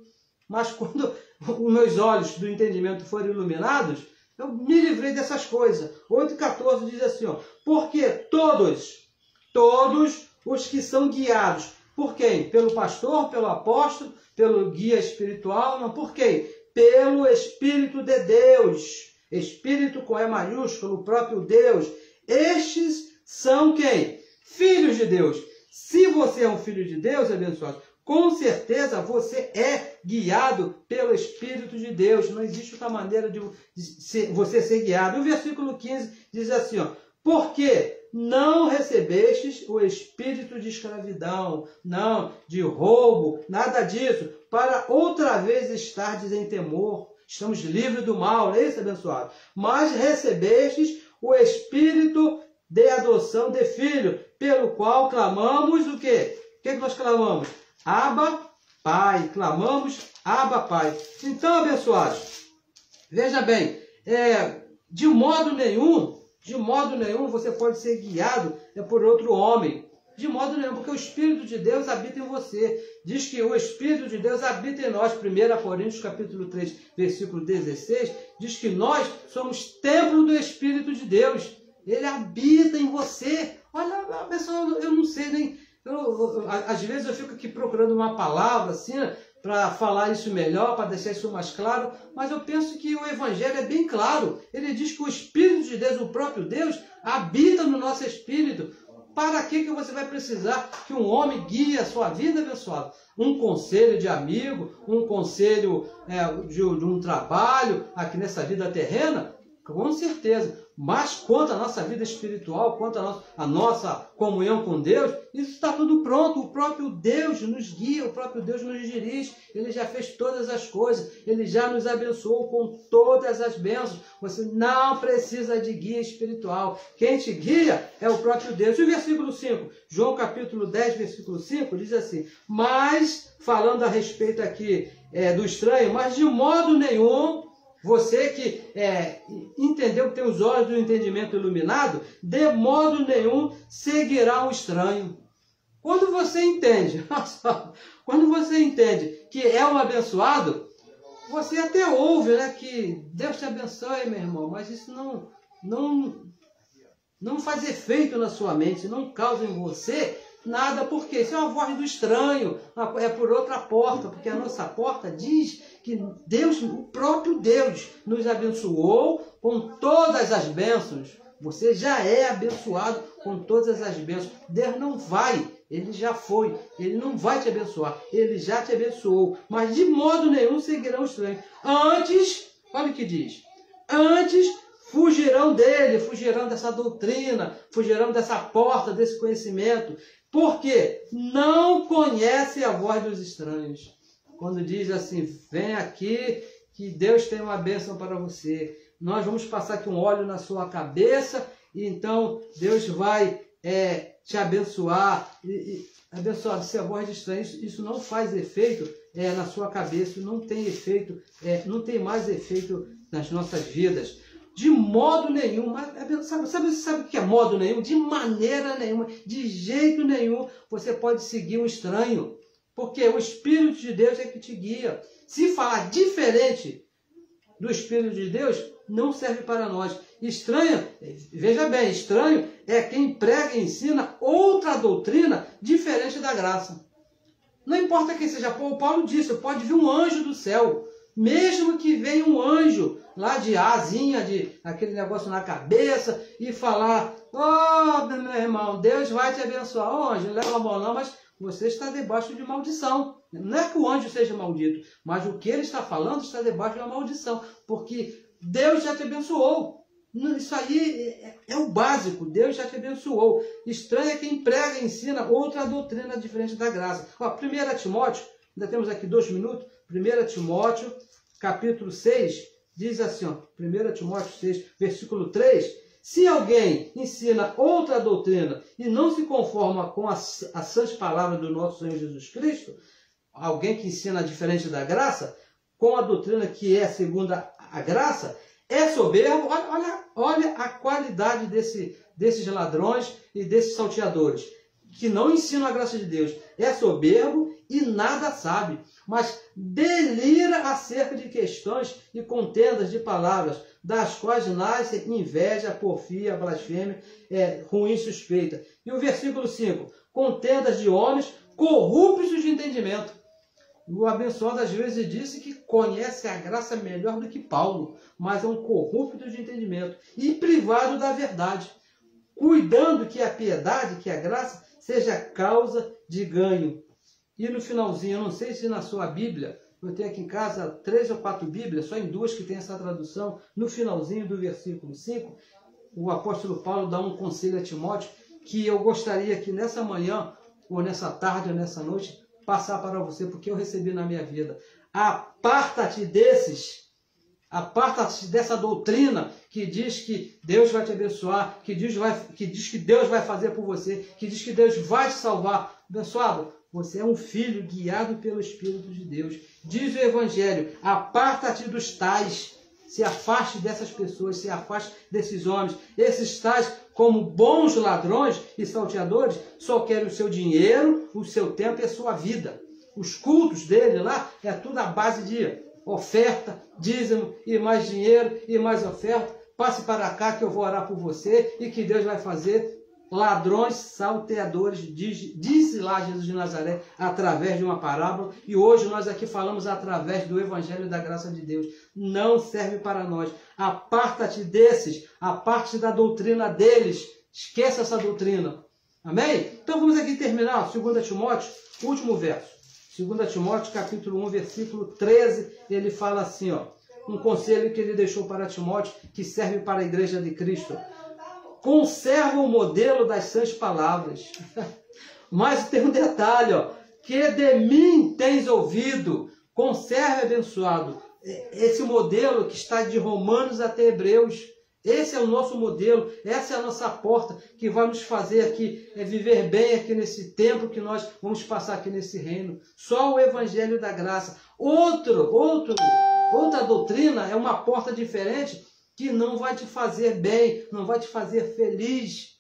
[SPEAKER 1] Mas quando os meus olhos do entendimento foram iluminados, eu me livrei dessas coisas. 8, 14 diz assim, ó, porque todos os que são guiados, por quem? Pelo pastor, pelo apóstolo, pelo guia espiritual, não, por quem? Pelo Espírito de Deus. Espírito com E maiúsculo, o próprio Deus. Estes são quem? Filhos de Deus. Se você é um filho de Deus, abençoado, com certeza você é guiado pelo Espírito de Deus. Não existe outra maneira de você ser guiado. O versículo 15 diz assim, ó, porque não recebestes o espírito de escravidão, não, de roubo, nada disso, para outra vez estardes em temor. Estamos livres do mal, não é isso, abençoado? Mas recebestes o espírito de adoção de filho, pelo qual clamamos o quê? O que nós clamamos? Abba, Pai. Clamamos, Abba, Pai. Então, abençoados, veja bem, de modo nenhum você pode ser guiado por outro homem. De modo nenhum, porque o Espírito de Deus habita em você. Diz que o Espírito de Deus habita em nós. 1 Coríntios capítulo 3, versículo 16, diz que nós somos templo do Espírito de Deus. Ele habita em você. Olha, pessoal, eu não sei nem... às vezes eu fico aqui procurando uma palavra assim, para falar isso melhor, para deixar isso mais claro, mas eu penso que o Evangelho é bem claro. Ele diz que o Espírito de Deus, o próprio Deus, habita no nosso espírito. Para que você vai precisar que um homem guie a sua vida, abençoado? Um conselho de amigo, um conselho de um trabalho aqui nessa vida terrena? Com certeza. Mas quanto à nossa vida espiritual, quanto à nossa comunhão com Deus, isso está tudo pronto. O próprio Deus nos guia, o próprio Deus nos dirige. Ele já fez todas as coisas. Ele já nos abençoou com todas as bênçãos. Você não precisa de guia espiritual. Quem te guia é o próprio Deus. E o versículo 5, João capítulo 10, versículo 5, diz assim, mas, falando a respeito aqui do estranho, mas de modo nenhum... Você que entendeu que tem os olhos do entendimento iluminado, de modo nenhum seguirá um estranho. Quando você entende que é um abençoado, você até ouve, né, que Deus te abençoe, meu irmão, mas isso não faz efeito na sua mente, não causa em você nada, porque isso é uma voz do estranho, é por outra porta, porque a nossa porta diz que Deus, o próprio Deus, nos abençoou com todas as bênçãos. Você já é abençoado com todas as bênçãos. Deus não vai, Ele já foi, Ele não vai te abençoar, Ele já te abençoou, mas de modo nenhum seguirão o estranho. Antes, olha o que diz, antes fugirão dele, fugirão dessa doutrina, fugirão dessa porta, desse conhecimento, porque não conhece a voz dos estranhos. quando diz assim, vem aqui que Deus tem uma bênção para você. Nós vamos passar aqui um óleo na sua cabeça e então Deus vai te abençoar. Abençoado, se a voz de estranho, isso não faz efeito na sua cabeça, não tem efeito, não tem mais efeito nas nossas vidas. De modo nenhum, sabe o que é modo nenhum? De maneira nenhuma, de jeito nenhum, você pode seguir um estranho. Porque o Espírito de Deus é que te guia. Se falar diferente do Espírito de Deus, não serve para nós. Estranho, veja bem, estranho é quem prega e ensina outra doutrina diferente da graça. Não importa quem seja, o Paulo disse, pode vir um anjo do céu. Mesmo que venha um anjo lá de asinha, de aquele negócio na cabeça, e falar, meu irmão, Deus vai te abençoar. Ô, anjo, não leva a mão não, mas você está debaixo de maldição. Não é que o anjo seja maldito, mas o que ele está falando está debaixo de uma maldição, porque Deus já te abençoou. Isso aí é o básico, Deus já te abençoou. Estranho é quem prega e ensina outra doutrina diferente da graça. 1 Timóteo, ainda temos aqui 2 minutos, 1 Timóteo, capítulo 6, diz assim, 1 Timóteo 6, versículo 3, se alguém ensina outra doutrina e não se conforma com as sãs palavras do nosso Senhor Jesus Cristo, alguém que ensina diferente da graça, com a doutrina que é segundo a graça, é soberbo. Olha a qualidade desses ladrões e desses salteadores, que não ensinam a graça de Deus. É soberbo e nada sabe, mas delira acerca de questões e contendas de palavras, das quais nasce inveja, porfia, blasfêmia, ruim suspeita. E o versículo 5, contendas de homens corruptos de entendimento. O abençoado às vezes disse que conhece a graça melhor do que Paulo, mas é um corrupto de entendimento e privado da verdade, cuidando que a piedade, que a graça, seja causa de ganho. E no finalzinho, eu não sei se na sua Bíblia, eu tenho aqui em casa 3 ou 4 Bíblias, só em 2 que tem essa tradução, no finalzinho do versículo 5, o apóstolo Paulo dá um conselho a Timóteo, que eu gostaria que nessa manhã, ou nessa tarde, ou nessa noite, passar para você, porque eu recebi na minha vida. Aparta-te dessa doutrina que diz que Deus vai te abençoar, que diz que Deus vai fazer por você, que diz que Deus vai te salvar. Abençoado, você é um filho guiado pelo Espírito de Deus. Diz o Evangelho, aparta-te dos tais, se afaste dessas pessoas, se afaste desses homens. Esses tais, como bons ladrões e salteadores, só querem o seu dinheiro, o seu tempo e a sua vida. Os cultos dele lá é tudo à base de oferta, dízimo e mais dinheiro e mais oferta. Passe para cá que eu vou orar por você e que Deus vai fazer. Ladrões, salteadores, disse lá Jesus de Nazaré, através de uma parábola, e hoje nós aqui falamos através do Evangelho da graça de Deus. Não serve para nós. Aparta-te desses, aparte da doutrina deles, esqueça essa doutrina. Amém? Então vamos aqui terminar, 2 Timóteo, último verso. 2 Timóteo, capítulo 1, versículo 13, ele fala assim, um conselho que ele deixou para Timóteo, que serve para a igreja de Cristo. Conserva o modelo das sãs palavras. Mas tem um detalhe, que de mim tens ouvido. Conserve, abençoado, esse modelo que está de Romanos até Hebreus. Esse é o nosso modelo, essa é a nossa porta que vai nos fazer aqui viver bem aqui nesse tempo que nós vamos passar aqui nesse reino. Só o Evangelho da Graça. Outra doutrina é uma porta diferente que não vai te fazer bem, não vai te fazer feliz.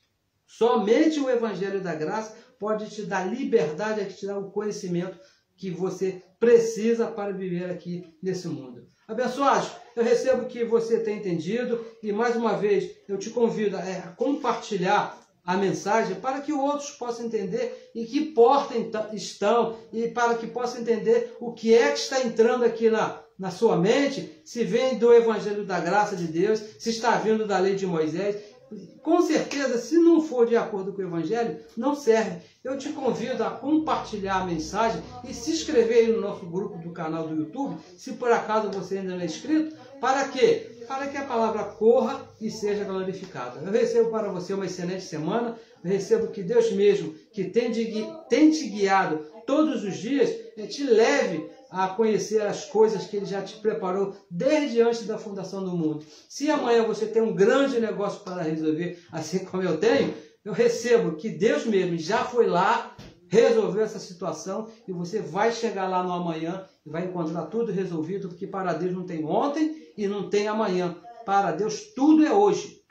[SPEAKER 1] Somente o Evangelho da Graça pode te dar liberdade, te dar o conhecimento que você precisa para viver aqui nesse mundo. Abençoados, eu recebo que você tenha entendido e mais uma vez eu te convido a compartilhar a mensagem para que outros possam entender em que porta estão e para que possam entender o que é que está entrando aqui na sua mente, se vem do Evangelho da Graça de Deus, se está vindo da lei de Moisés. Com certeza, se não for de acordo com o Evangelho, não serve. Eu te convido a compartilhar a mensagem e se inscrever aí no nosso grupo do canal do YouTube, se por acaso você ainda não é inscrito. Para quê? Para que a palavra corra e seja glorificada. Eu recebo para você uma excelente semana. Eu recebo que Deus mesmo, que tem te guiado todos os dias, te leve a conhecer as coisas que Ele já te preparou desde antes da fundação do mundo. Se amanhã você tem um grande negócio para resolver, assim como eu tenho, eu recebo que Deus mesmo já foi lá, resolveu essa situação e você vai chegar lá no amanhã e vai encontrar tudo resolvido, porque para Deus não tem ontem e não tem amanhã. Para Deus tudo é hoje,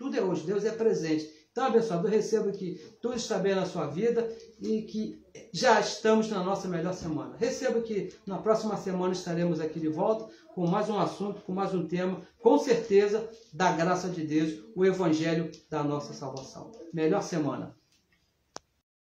[SPEAKER 1] Deus é presente. Então, abençoado, eu recebo que tudo está bem na sua vida e que já estamos na nossa melhor semana. Recebo que na próxima semana estaremos aqui de volta com mais um assunto, com mais um tema, com certeza, da graça de Deus, o Evangelho da nossa salvação. Melhor semana.